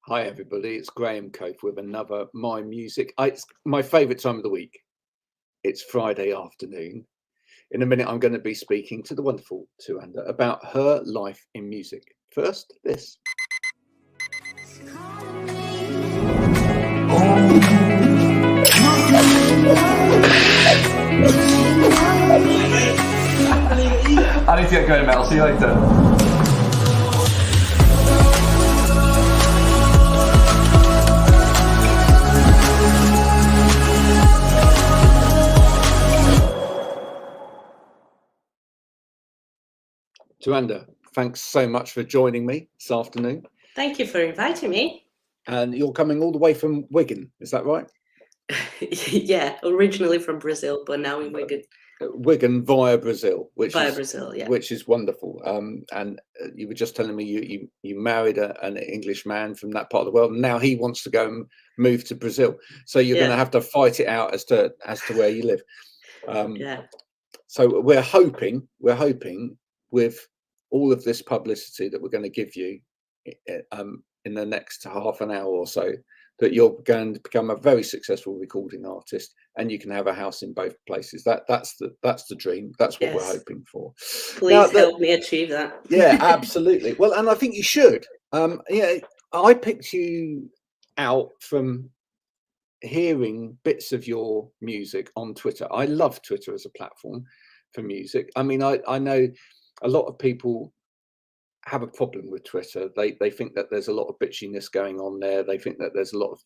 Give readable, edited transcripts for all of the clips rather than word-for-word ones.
Hi everybody, it's Graham Coath with another MyMusic. It's my favourite time of the week. It's Friday afternoon. In a minute, I'm going to be speaking to the wonderful Touanda about her life in music. First, this. I need to get going, Mel. See you later. Touanda, thanks so much for joining me this afternoon. Thank you for inviting me. And you're coming all the way from Wigan, is that right? Yeah, originally from Brazil, but now in Wigan. Wigan via Brazil, which is wonderful. And you were just telling me you married an English man from that part of the world, and now he wants to go and move to Brazil. So you're going to have to fight it out as to where you live. Yeah. So we're hoping with all of this publicity that we're going to give you in the next half an hour or so, that you're going to become a very successful recording artist, and you can have a house in both places. That's the dream. That's what we're hoping for. Please help me achieve that. Yeah, absolutely. Well, and I think you should. Yeah, I picked you out from hearing bits of your music on Twitter. I love Twitter as a platform for music. I mean, I know a lot of people have a problem with Twitter. They think that there's a lot of bitchiness going on there. They think that there's a lot of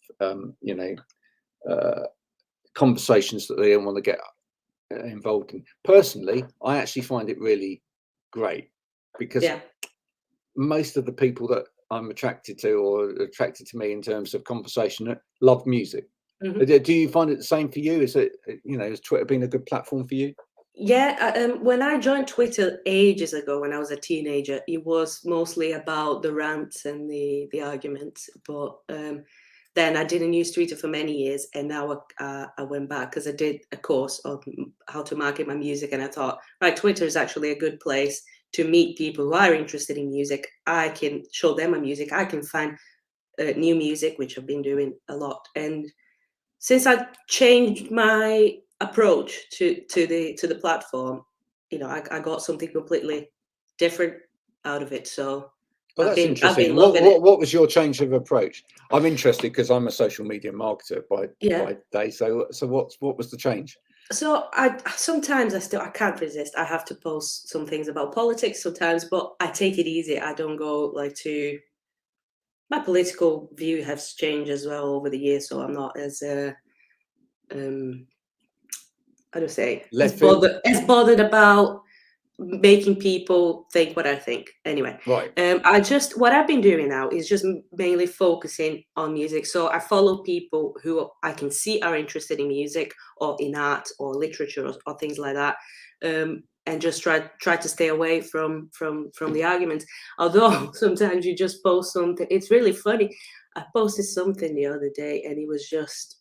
conversations that they don't want to get involved in. Personally, I actually find it really great because most of the people that I'm attracted to or attracted to me in terms of conversation love music. Mm-hmm. Do you find it the same for you? Is it, has Twitter been a good platform for you? Yeah, when I joined Twitter ages ago, when I was a teenager, it was mostly about the rants and the arguments. But then I didn't use Twitter for many years, and now I went back because I did a course on how to market my music, and I thought, right, Twitter is actually a good place to meet people who are interested in music. I can show them my music. I can find new music, which I've been doing a lot. And since I changed my approach to the platform, I got something completely different out of it. So that's interesting. What was your change of approach? I'm interested because I'm a social media marketer by day. So what was the change? So sometimes I can't resist. I have to post some things about politics sometimes, but I take it easy. I don't go my political view has changed as well over the years, so I'm not as as bothered about making people think what I think. Anyway, right. What I've been doing now is just mainly focusing on music. So I follow people who I can see are interested in music or in art or literature or things like that. And just try to stay away from the arguments. Although sometimes you just post something, it's really funny. I posted something the other day, and it was just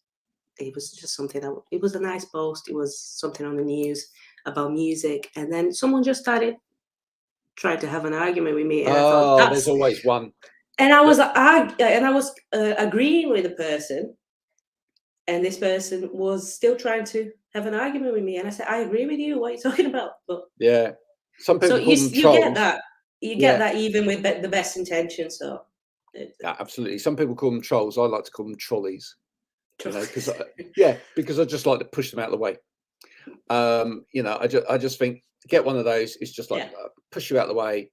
something it was a nice post. It was something on the news about music, and then someone just started trying to have an argument with me. And I thought, there's always one. And I was agreeing with the person, and this person was still trying to have an argument with me. And I said, I agree with you. What are you talking about? But yeah, some people call them trolls. You get that even with the best intentions. So absolutely, some people call them trolls. I like to call them trolleys. Because I just like to push them out of the way. I just think get one of those. It's just like push you out of the way.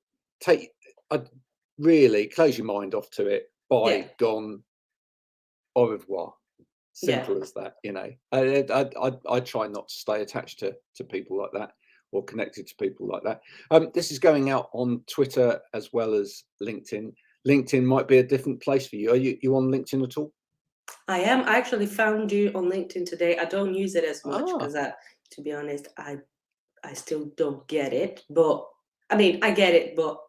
Really close your mind off to it. Gone. Au revoir. Simple as that. I try not to stay attached to people like that or connected to people like that. This is going out on Twitter as well as LinkedIn. LinkedIn might be a different place for you. Are you on LinkedIn at all? I am. I actually found you on LinkedIn today. I don't use it as much because, to be honest, I still don't get it. But I mean, I get it, but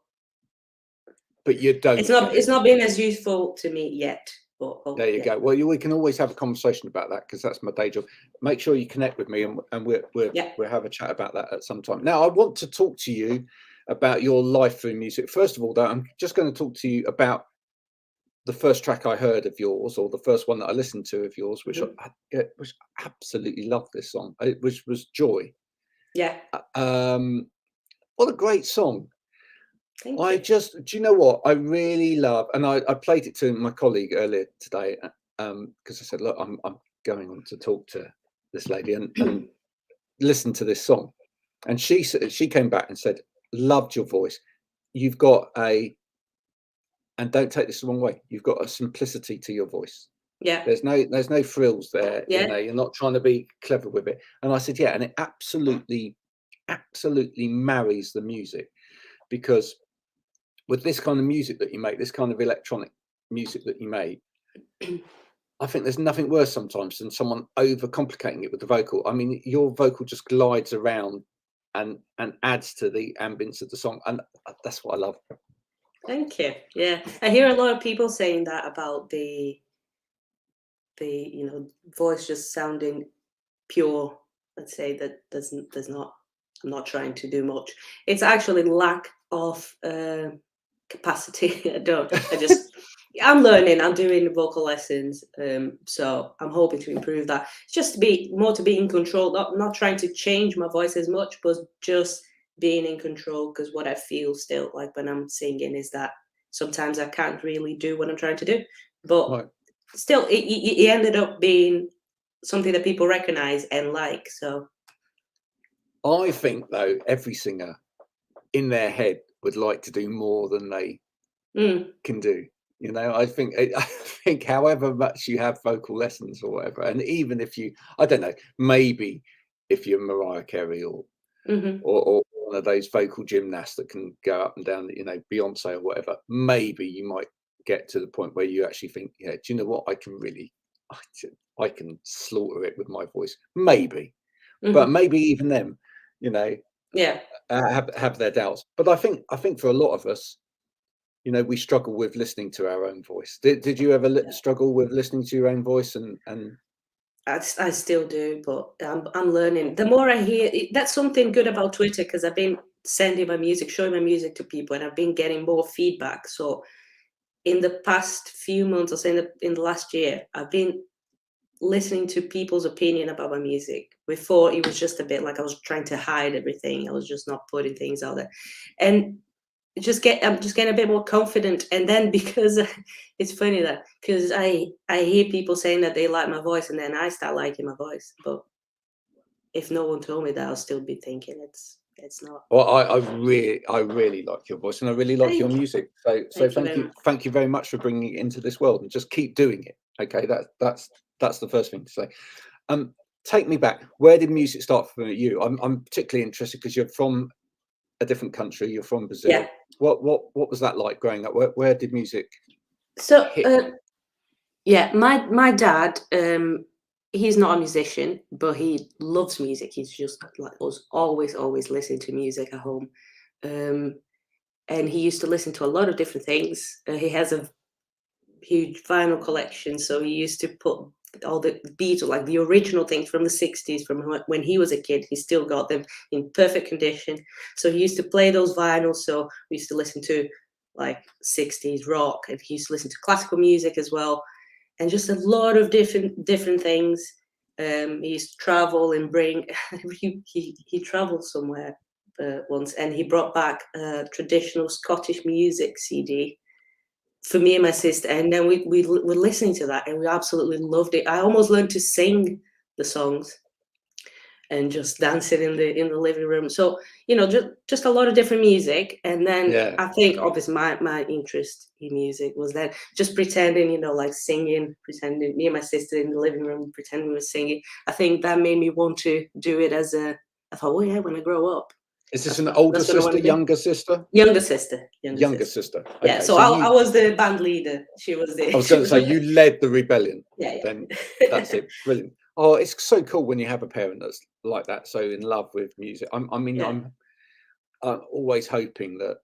you don't. It's not been as useful to me yet. But there you go. Well, we can always have a conversation about that because that's my day job. Make sure you connect with me, and we'll have a chat about that at some time. Now, I want to talk to you about your life through music. First of all, though, I'm just going to talk to you about the first track I heard of yours, or the first one that I listened to of yours, which which absolutely loved this song, which was Joy. Yeah. What a great song. Thank you. Do you know what I really love? And I played it to my colleague earlier today, because I said, look, I'm going on to talk to this lady and listen to this song. And she came back and said, loved your voice. You've got and don't take this the wrong way, you've got a simplicity to your voice. Yeah. There's no frills there. Yeah. In there. You're not trying to be clever with it. And I said, yeah, and it absolutely marries the music, because with this kind of music that you make, this kind of electronic music that you make, I think there's nothing worse sometimes than someone overcomplicating it with the vocal. I mean, your vocal just glides around and adds to the ambience of the song, and that's what I love. Thank you. Yeah, I hear a lot of people saying that about the voice just sounding pure. Let's say that there's not. I'm not trying to do much. It's actually lack of capacity. I'm learning. I'm doing vocal lessons, so I'm hoping to improve that. It's just to be in control. Not trying to change my voice as much, but just being in control, because what I feel still like when I'm singing is that sometimes I can't really do what I'm trying to do, but right. Still it ended up being something that people recognize and like. So I think though every singer in their head would like to do more than they can do. You know, I think however much you have vocal lessons or whatever, and even if you, I don't know, maybe if you're Mariah Carey or one of those vocal gymnasts that can go up and down, you know, Beyonce or whatever, maybe you might get to the point where you actually think, yeah, do you know what, I can slaughter it with my voice, maybe. But maybe even them, you know, have their doubts. But I think for a lot of us, you know, we struggle with listening to our own voice. Did you ever struggle with listening to your own voice? And I still do, but I'm learning. The more I hear, that's something good about Twitter, because I've been sending my music, showing my music to people, and I've been getting more feedback. So in the past few months, or say in the last year, I've been listening to people's opinion about my music. Before, it was just a bit like I was trying to hide everything. I was just not putting things out there, and I'm just getting a bit more confident. And then, because it's funny that, because I hear people saying that they like my voice, and then I start liking my voice. But if no one told me that, I'll still be thinking it's not. Well, I really like your voice, and I really like your music. So thank you very much for bringing it into this world, and just keep doing it. Okay, that's the first thing to say. Take me back. Where did music start for you? I'm particularly interested because you're from a different country. You're from Brazil. Yeah. What was that like growing up? Where did music? So my dad, he's not a musician, but he loves music. He's just like us, always listening to music at home, and he used to listen to a lot of different things. He has a huge vinyl collection, so he used to put all the Beatles, like the original things from the 60s, from when he was a kid. He still got them in perfect condition, so he used to play those vinyls. So we used to listen to like 60s rock, and he used to listen to classical music as well, and just a lot of different things. He used to travel and bring he traveled somewhere once, and he brought back a traditional Scottish music CD for me and my sister, and then we were listening to that, and we absolutely loved it. I almost learned to sing the songs and just dancing in the living room. So, you know, just a lot of different music. And then I think obviously my interest in music was then just pretending, you know, like singing, pretending, me and my sister in the living room pretending we were singing. I think that made me want to do it I thought, oh yeah, when I grow up. Is this an older sister, younger sister? Younger sister. Younger sister. Okay. Yeah, so I was the band leader. She was the... I was going to say, you led the rebellion. Yeah. Then that's it. Brilliant. Oh, it's so cool when you have a parent that's like that, so in love with music. I'm always hoping that,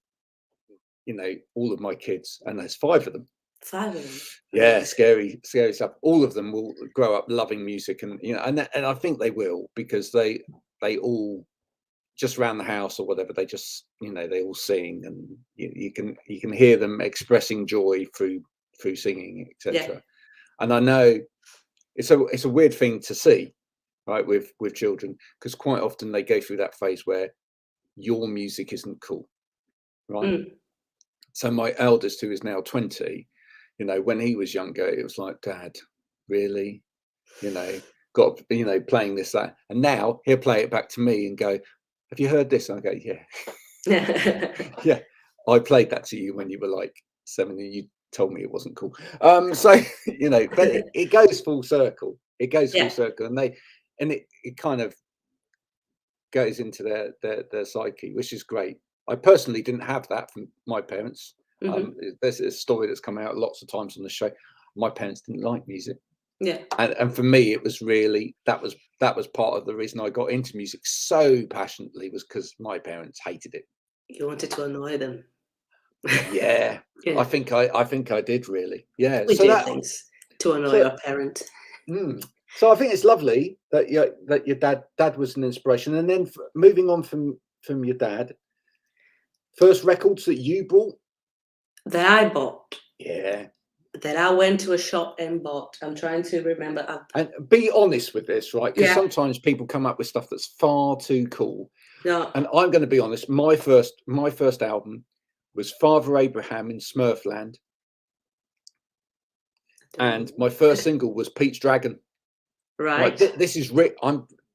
you know, all of my kids, and there's 5 of them. 5 of them. Yeah, scary stuff. All of them will grow up loving music, and you know, and I think they will, because they all, just around the house or whatever, they just, you know, they all sing, and you can hear them expressing joy through through singing, Yeah. etc. And I know it's a weird thing to see, right, with children, because quite often they go through that phase where your music isn't cool, right? Mm. So my eldest, who is now 20, you know, when he was younger, it was like, Dad, really, you know, got, you know, playing this, that, and now he'll play it back to me and go, have you heard this? And I go, yeah. Yeah, I played that to you when you were like 7 and you told me it wasn't cool. So, you know, but it goes full circle. It goes full Yeah. circle, and it kind of goes into their psyche, which is great. I personally didn't have that from my parents. There's a story that's come out lots of times on the show. My parents didn't like music. Yeah. And for me, it was really that was part of the reason I got into music so passionately, was because my parents hated it. You wanted to annoy them. Yeah, Yeah. I think I did, really. Yeah, We so do that things to annoy our parent. So I think it's lovely that your dad was an inspiration, and then moving on from your dad, first records that you bought. That I bought. Yeah. That I went to a shop and bought. I'm trying to remember. And be honest with this, right? Because Yeah. sometimes people come up with stuff that's far too cool. No. And I'm going to be honest. My first album was Father Abraham in Smurfland, and my first single was Pete's Dragon. Right. This is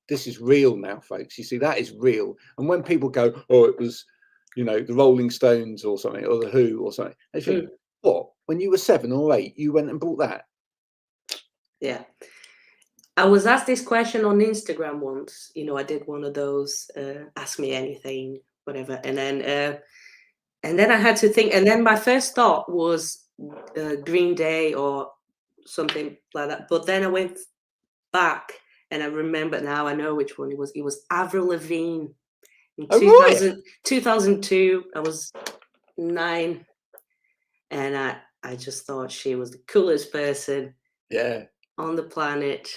this is real now, folks. You see, that is real. And when people go, oh, it was, you know, the Rolling Stones or something, or the Who or something, they think, what? When you were 7 or 8, you went and bought that? Yeah. I was asked this question on Instagram once. You know, I did one of those ask me anything, whatever, and then I had to think. And then my first thought was Green Day or something like that. But then I went back and I remember now. I know which one it was. It was Avril Lavigne in 2002. I was 9, and I just thought she was the coolest person. Yeah. On the planet.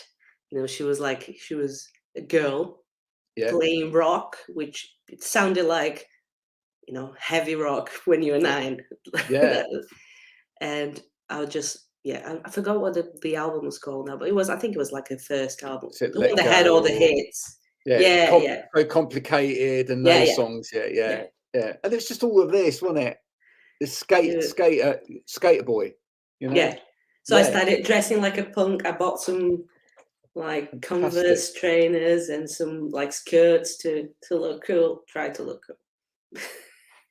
You know, she was a girl playing rock, which it sounded like, you know, heavy rock when you were 9. Yeah. And I would just, I forgot what the album was called now, but I think it was like her first album. The one that had all the hits. Yeah. Very Complicated and those songs. Yeah. And it's just all of this, wasn't it? The skater boy, you know? Yeah. So I started dressing like a punk. I bought some like Converse trainers and some like skirts to look cool. Try to look cool.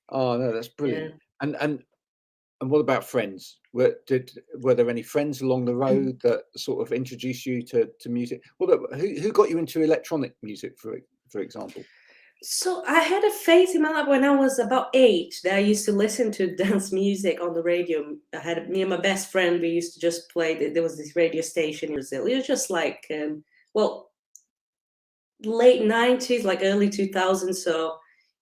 Oh no, that's brilliant. And what about friends? Were there any friends along the road that sort of introduced you to music? Well, who got you into electronic music, for example? So I had a phase in my life when I was about 8 that I used to listen to dance music on the radio. I had me and my best friend. We used to just play. There was this radio station in Brazil. It was just like, late 90s, like early 2000s. So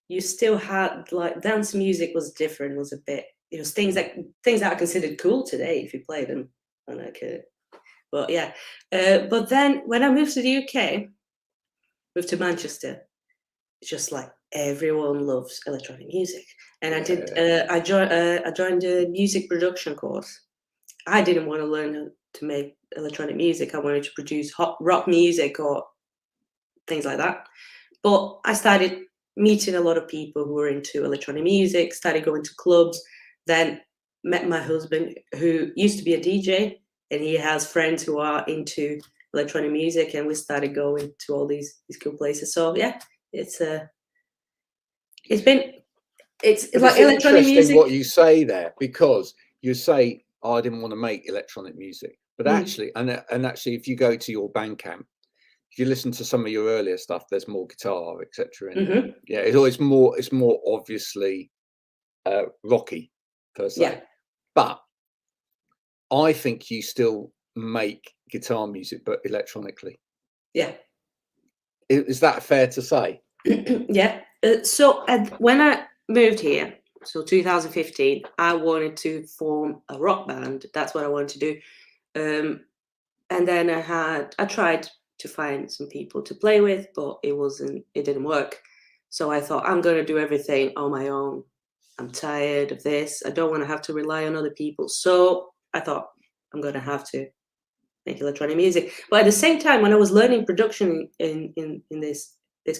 you still had like dance music was different. It was a bit. It was things that are considered cool today if you play them. And but yeah. But then when I moved to the UK, moved to Manchester. Just like everyone loves electronic music, and I joined a music production course. I didn't want to learn to make electronic music. I wanted to produce rock music or things like that. But I started meeting a lot of people who were into electronic music, started going to clubs, then met my husband who used to be a DJ, and he has friends who are into electronic music, and we started going to all these cool places. So yeah. It's like electronic music. What you say there, because you say, oh, I didn't want to make electronic music, but actually, and actually, if you go to your Bandcamp, if you listen to some of your earlier stuff, there's more guitar, etc. Yeah, it's more obviously rocky per se. Yeah. But I think you still make guitar music, but electronically. Yeah. Is that fair to say? Yeah. So when I moved here, so 2015, I wanted to form a rock band. That's what I wanted to do. And then I tried to find some people to play with, but it didn't work. So I thought, I'm going to do everything on my own. I'm tired of this. I don't want to have to rely on other people. So I thought I'm going to have to make electronic music. But at the same time, when I was learning production in this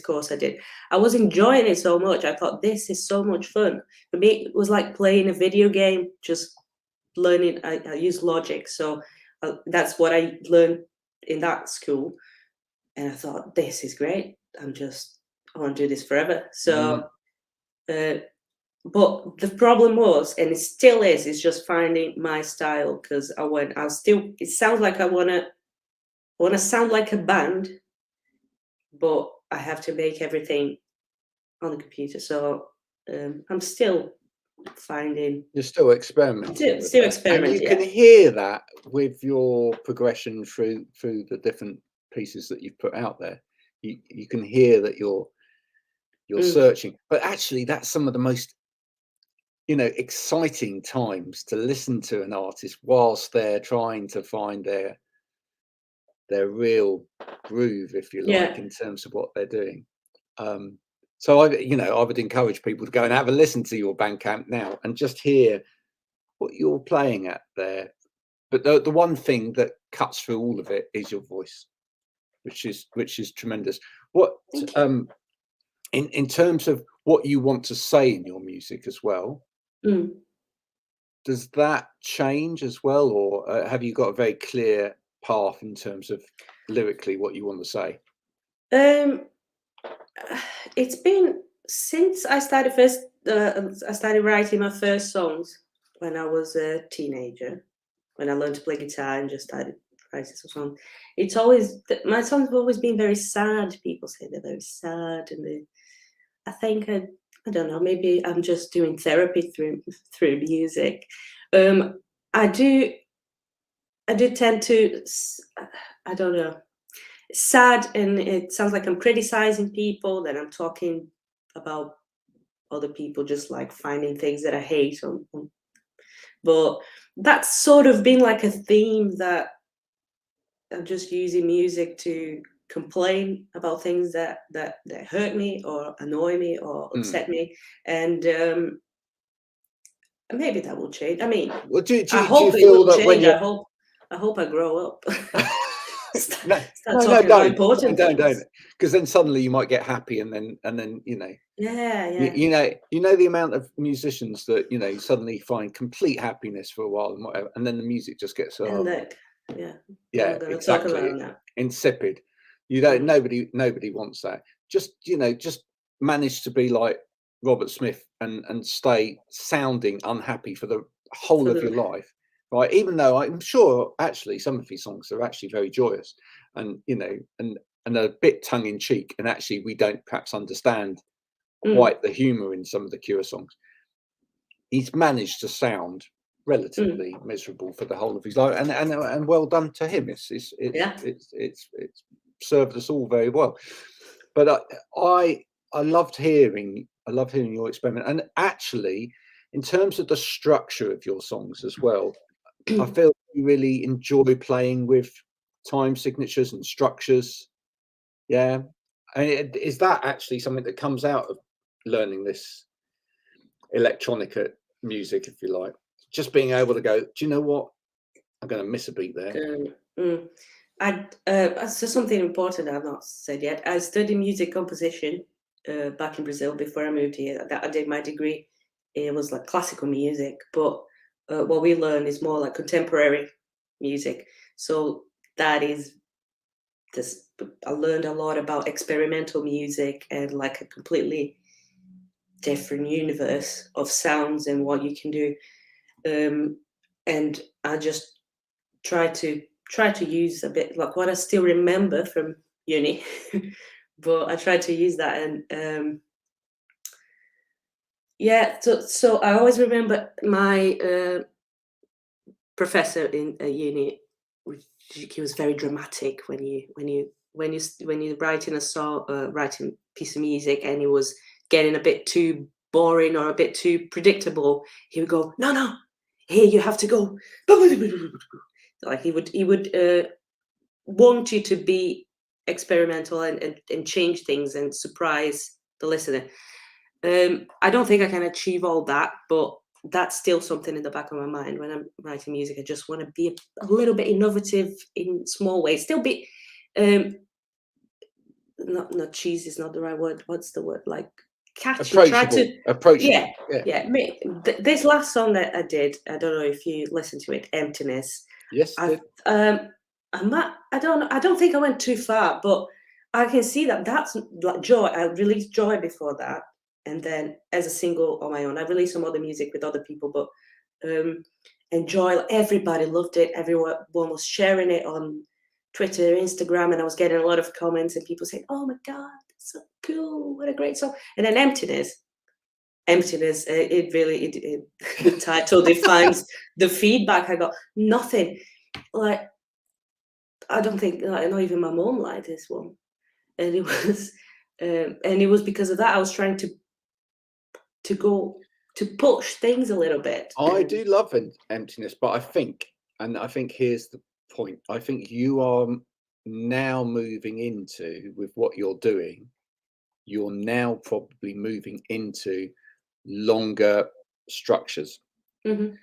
course I did, I was enjoying it so much. I thought, this is so much fun. For me, it was like playing a video game, just learning. I use Logic, so that's what I learned in that school. And I thought, this is great. I want to do this forever. So, but the problem was, and it still is just finding my style, because it sounds like I want to sound like a band, but I have to make everything on the computer. So I'm still finding. You're still experimenting. Still experimenting. And you can hear that with your progression through the different pieces that you've put out there. You can hear that you're searching. But actually, that's some of the most exciting times to listen to an artist whilst they're trying to find their real groove, if you like, in terms of what they're doing. So I would encourage people to go and have a listen to your Bandcamp now and just hear what you're playing at there. But the one thing that cuts through all of it is your voice, which is tremendous. What in terms of what you want to say in your music as well, does that change as well, or have you got a very clear path in terms of lyrically what you want to say? It's been since I started I started writing my first songs when I was a teenager, when I learned to play guitar and just started writing some songs. It's always, my songs have always been very sad. People say they're very sad, and I think I don't know, maybe I'm just doing therapy through music. I do tend to, I don't know, sad, and it sounds like I'm criticizing people, that I'm talking about other people, just like finding things that I hate but that's sort of been like a theme, that I'm just using music to complain about things that hurt me or annoy me or upset me, and maybe that will change. I mean, I hope it will change. I hope I grow up. No, don't, because then suddenly you might get happy, and then the amount of musicians that suddenly find complete happiness for a while and whatever, and then the music just gets exactly insipid. Nobody wants that. Just manage to be like Robert Smith and stay sounding unhappy for the whole of your life. Right, even though I'm sure actually some of his songs are actually very joyous, and a bit tongue in cheek, and actually we don't perhaps understand quite the humour in some of the Cure songs. He's managed to sound relatively miserable for the whole of his life, and well done to him. It's served us all very well. But I loved hearing your experiment, and actually, in terms of the structure of your songs as well, I feel you really enjoy playing with time signatures and structures. Yeah. And is that actually something that comes out of learning this electronica music, if you like? Just being able to go, do you know what? I'm going to miss a beat there. So something important I've not said yet. I studied music composition back in Brazil before I moved here. I did my degree. It was like classical music, but what we learn is more like contemporary music. So that is this. I learned a lot about experimental music and like a completely different universe of sounds and what you can do. And I just try to use a bit like what I still remember from uni, but I try to use that. And so I always remember my professor in uni. He was very dramatic when you're writing a song, writing a piece of music, and it was getting a bit too boring or a bit too predictable. He would go, no, here you have to go. Like he would want you to be experimental and change things and surprise the listener. I don't think I can achieve all that, but that's still something in the back of my mind when I'm writing music. I just want to be a little bit innovative in small ways. Still be, not cheesy is not the right word. What's the word? Like catchy. Try to approachable. Yeah. This last song that I did, I don't know if you listened to it, Emptiness. Yes. I don't think I went too far, but I can see that that's like Joy. I released Joy before that, and then as a single on my own, I released some other music with other people, but and Joy, everybody loved it. Everyone was sharing it on Twitter, Instagram, and I was getting a lot of comments and people saying, "Oh my God, it's so cool! What a great song!" And then Emptiness. It really the title defines the feedback I got. Nothing like. I don't think, like, not even my mom liked this one, and it was because of that I was trying to go to push things a little bit. I do love Emptiness, but I think here's the point. I think you are now moving into, with what you're doing, you're now probably moving into longer structures. Mm-hmm.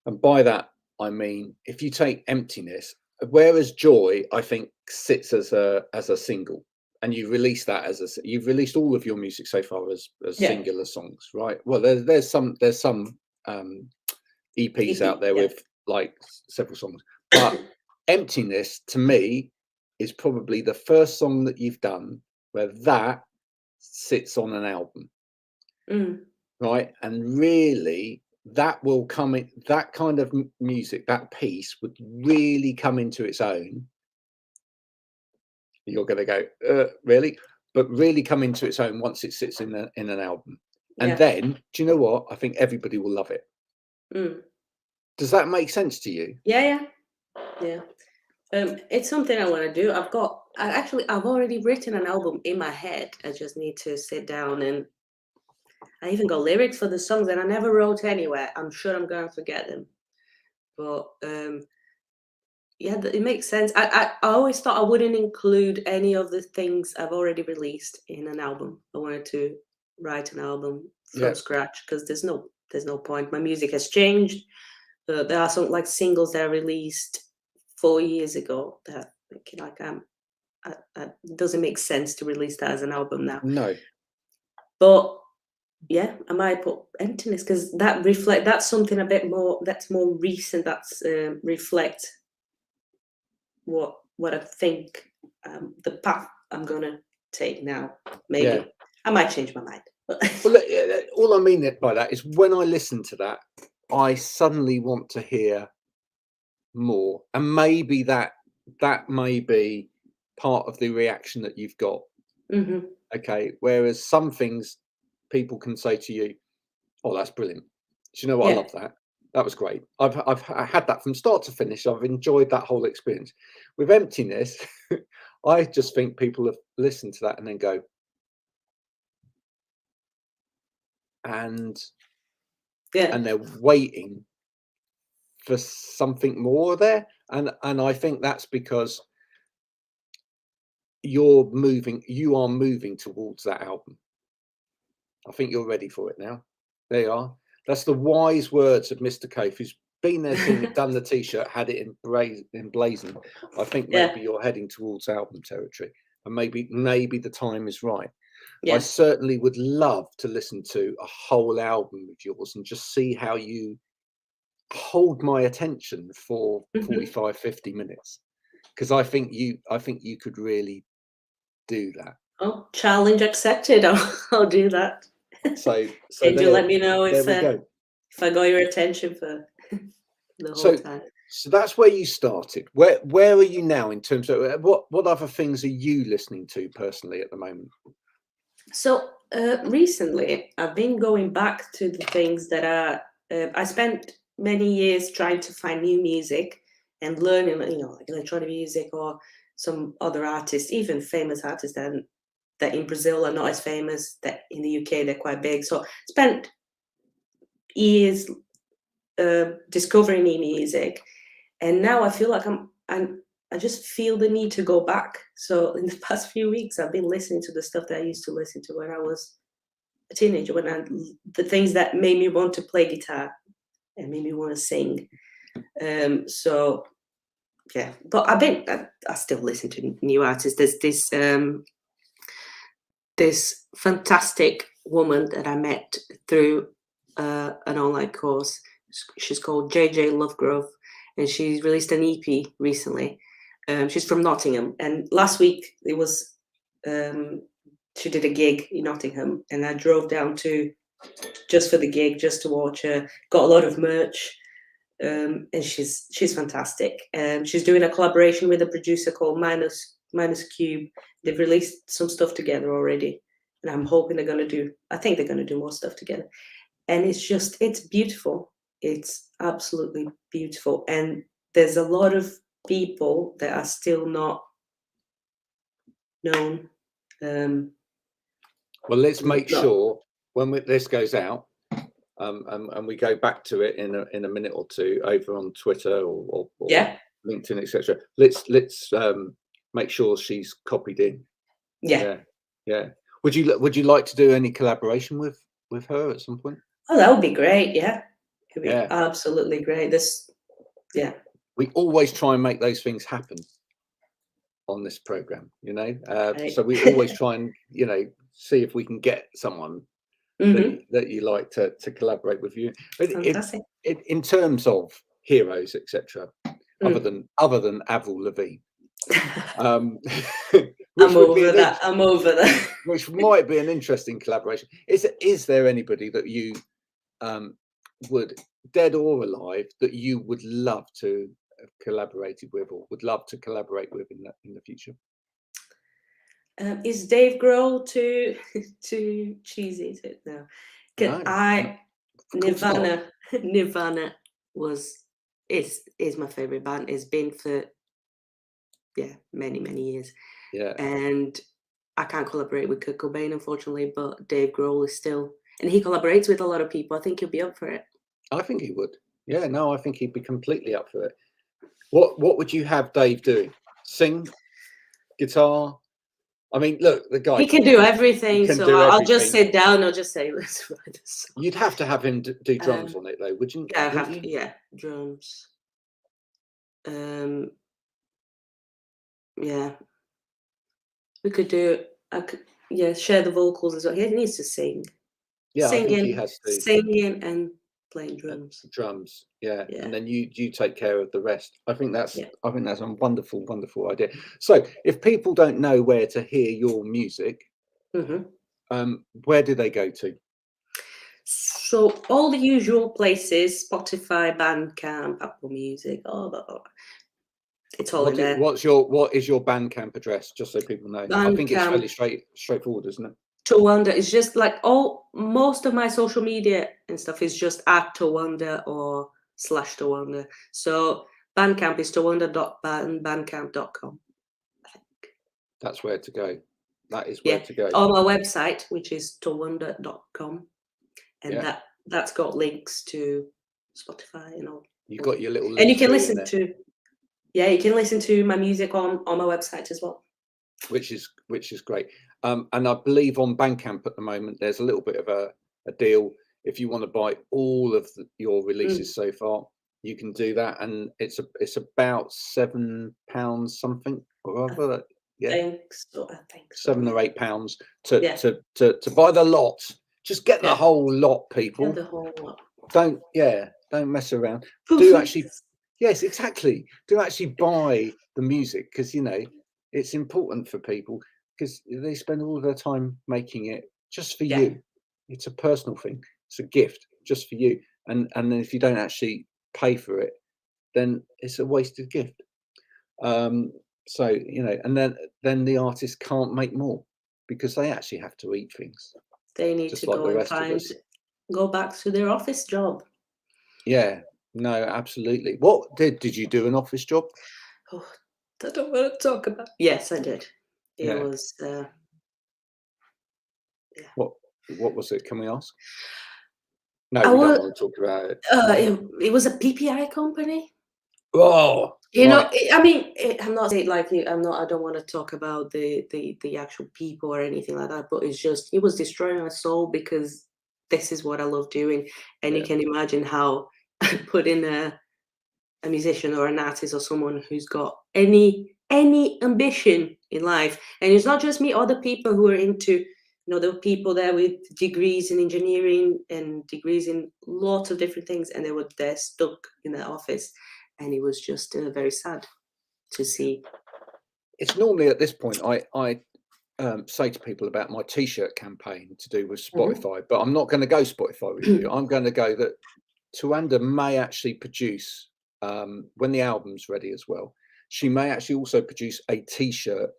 And by that, I mean, if you take Emptiness, whereas Joy, I think, sits as a single, and you release that you've released all of your music so far as singular songs, right? Well, there's some EPs out there with like several songs, but Emptiness to me is probably the first song that you've done where that sits on an album, right? And really, that will come in, that kind of music, that piece would really come into its own. You're going to go, really? But really come into its own once it sits in an album. And then, do you know what? I think everybody will love it. Does that make sense to you? Yeah. It's something I want to do. I've already written an album in my head. I just need to sit down, and I even got lyrics for the songs that I never wrote anywhere. I'm sure I'm going to forget them. But it makes sense. I always thought I wouldn't include any of the things I've already released in an album. I wanted to write an album from scratch because there's no point. My music has changed. There are some like singles that I released 4 years ago that it doesn't make sense to release that as an album now. No. But yeah, I might put Emptiness because that's something a bit more, that's more recent, that's reflect what I think the path I'm gonna take now. Maybe I might change my mind. Well, look, all I mean by that is when I listen to that, I suddenly want to hear more, and maybe that may be part of the reaction that you've got. Okay, whereas some things people can say to you, "Oh, that's brilliant. Do you know what? I love that. That was great. I've had that from start to finish. I've enjoyed that whole experience." With Emptiness, I just think people have listened to that and then go, and they're waiting for something more there, and I think that's because you are moving towards that album. I think you're ready for it now. There you are. That's the wise words of Mr. Coath, who's been there, seen it, done the t-shirt, had it emblazoned. I think maybe you're heading towards album territory, and maybe the time is right. I certainly would love to listen to a whole album of yours and just see how you hold my attention for 45, 50 minutes, because I think you could really do that. Oh, challenge accepted. I'll do that. So and you let me know if I got your attention for the whole time. So that's where you started. Where are you now in terms of what other things are you listening to personally at the moment? So recently, I've been going back to the things that I spent many years trying to find new music and learning, like electronic music or some other artists, even famous artists that in Brazil are not as famous, that in the UK they're quite big. So spent years discovering new music, and now I feel like I just feel the need to go back. So in the past few weeks, I've been listening to the stuff that I used to listen to when I was a teenager, the things that made me want to play guitar and made me want to sing. So yeah, but I still listen to new artists. There's this fantastic woman that I met through an online course. She's called JJ Lovegrove, and she's released an EP recently. She's from Nottingham, and last week it was she did a gig in Nottingham, and I drove down just for the gig, just to watch her. Got a lot of merch, and she's fantastic. She's doing a collaboration with a producer called Minus Cube. They've released some stuff together already, and I'm hoping I think they're going to do more stuff together. And it's beautiful. It's absolutely beautiful. And there's a lot of people that are still not known. Well, let's make sure when this goes out, and we go back to it in a minute or two over on Twitter or LinkedIn, etc. Let's make sure she's copied in. Yeah. Would you like to do any collaboration with her at some point? Oh, that would be great. Yeah, it would be absolutely great. We always try and make those things happen on this program, right. So we always try and see if we can get someone that you like to collaborate with you. In terms of heroes, etc., other than Avril Lavigne. I'm over that. Which might be an interesting collaboration. Is there anybody that you would, dead or alive, that you would love to have collaborated with or would love to collaborate with in the future? Is Dave Grohl too cheesy? No. Nirvana is my favorite band. It's been for many years. Yeah. And I can't collaborate with Kurt Cobain, unfortunately, but Dave Grohl is still, and he collaborates with a lot of people. I think he'll be up for it. I think he would. Yeah, no, I think he'd be completely up for it. What would you have Dave doing? Sing, guitar? I mean, look, the guy. He can do everything. I'll just sit down. I'll just say, let's write a song. You'd have to have him do drums on it, though, wouldn't you? Yeah, drums. Yeah. We could do. Share the vocals as well. He needs to sing. Yeah, I think he has to. Singing and playing drums. Drums, yeah. And then you take care of the rest. I think that's a wonderful idea. So if people don't know where to hear your music, where do they go to? So all the usual places: Spotify, Bandcamp, Apple Music, it's all in there. What is your Bandcamp address, just so people know? I think it's fairly straightforward, isn't it? Touanda is just like most of my social media and stuff is just at Touanda or /Touanda. So Bandcamp is touanda.bandcamp.com. I think that's where to go. That is where to go. On my website, which is touanda.com, and that's got links to Spotify and all. You've got your little link, and you can listen to. Yeah, you can listen to my music on my website as well. Which is great. And I believe on Bandcamp at the moment there's a little bit of a deal. If you want to buy all of your releases so far, you can do that, and it's about £7 something or other. Yeah, I think so. £7 or £8 to buy the lot. Just get the whole lot, people. Get the whole lot. Don't mess around. Do actually. Yes, exactly. Do actually buy the music, because it's important for people, because they spend all of their time making it just for you. It's a personal thing. It's a gift just for you. And then if you don't actually pay for it, then it's a wasted gift. And then the artist can't make more, because they actually have to eat things. They need to go back to their office job. Yeah. No, absolutely. What did you do an office job? Oh, I don't want to talk about. Yes, I did. It was. What was it? Can we ask? No, we don't want to talk about it. It was a PPI company. Oh, You know, right. I mean, I'm not saying like I'm not. I don't want to talk about the actual people or anything like that. But it's just it was destroying my soul because this is what I love doing, and you Yeah. can imagine how putting a musician or an artist or someone who's got any ambition in life, and it's not just me. Other people who are into, there were people there with degrees in engineering and degrees in lots of different things, and they're stuck in their office, and it was just very sad to see. It's normally at this point I say to people about my T-shirt campaign to do with Mhm. Spotify, but I'm not going to go Spotify with you. I'm going to go that Touanda may actually produce, when the album's ready as well, she may actually also produce a T-shirt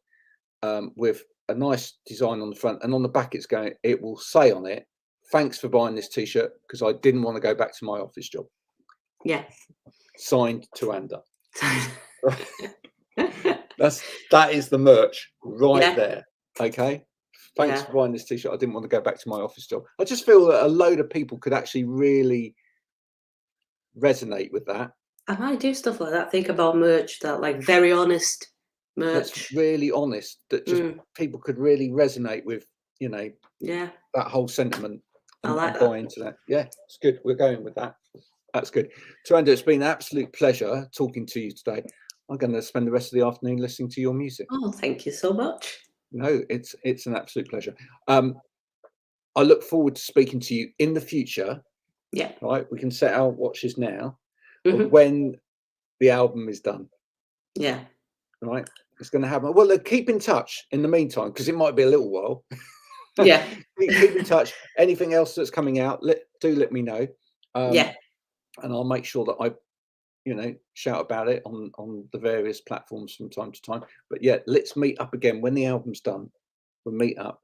with a nice design on the front, and on the back it will say on it, "Thanks for buying this T-shirt because I didn't want to go back to my office job." Yeah. Signed, Touanda. That is the merch right Yeah. there. Okay. Thanks Yeah. for buying this T-shirt. I didn't want to go back to my office job. I just feel that a load of people could actually really resonate with that. I might do stuff like that. Think about merch that like very honest That's merch. really honest. That just Mm, people could really resonate with, yeah, that whole sentiment I and like that. buy into that. Yeah, it's good. We're going with that. That's good. Touanda, it's been an absolute pleasure talking to you today. I'm going to spend the rest of the afternoon listening to your music. Oh, thank you so much. No, it's an absolute pleasure. I look forward to speaking to you in the future. Yeah. Right, we can set our watches now of Hmm. when the album is done. Yeah. Right, it's going to happen. Well, keep in touch in the meantime because it might be a little while. Yeah. Keep in touch. Anything else that's coming out, let me know, Yeah. and I'll make sure that I, shout about it on the various platforms from time to time. But yeah, let's meet up again when the album's done. We'll meet up.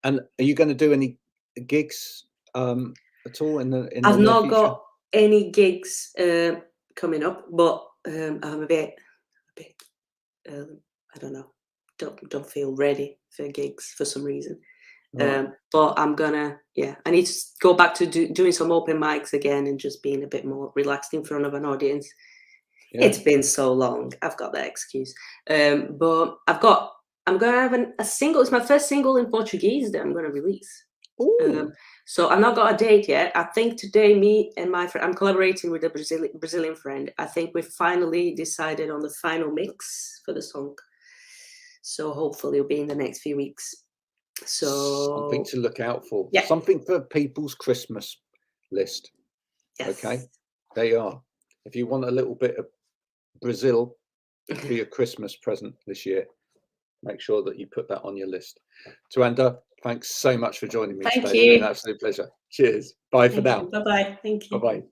And are you going to do any gigs at all in the I've near not future? got any gigs coming up, but I'm a bit, I don't know, don't feel ready for gigs for some reason. Right. But I'm gonna, yeah, I need to go back to doing some open mics again and just being a bit more relaxed in front of an audience. Yeah. It's been so long. I've got that excuse. But I'm gonna have a single. It's my first single in Portuguese that I'm gonna release. Ooh. Um, so I've not got a date yet. I think today, me and my friend, I'm collaborating with a Brazilian friend. I think we finally decided on the final mix for the song. So hopefully it'll be in the next few weeks. Something So to look out for. yeah, Something for people's Christmas list. Okay. yes. There you are. If you want a little bit of Brazil for your Christmas present this year, make sure that you put that on your list. Touanda, thanks so much for joining me today. Thank It's been an you. absolute pleasure. Cheers. Bye for Thank you. now. Bye bye. Thank Bye you. bye.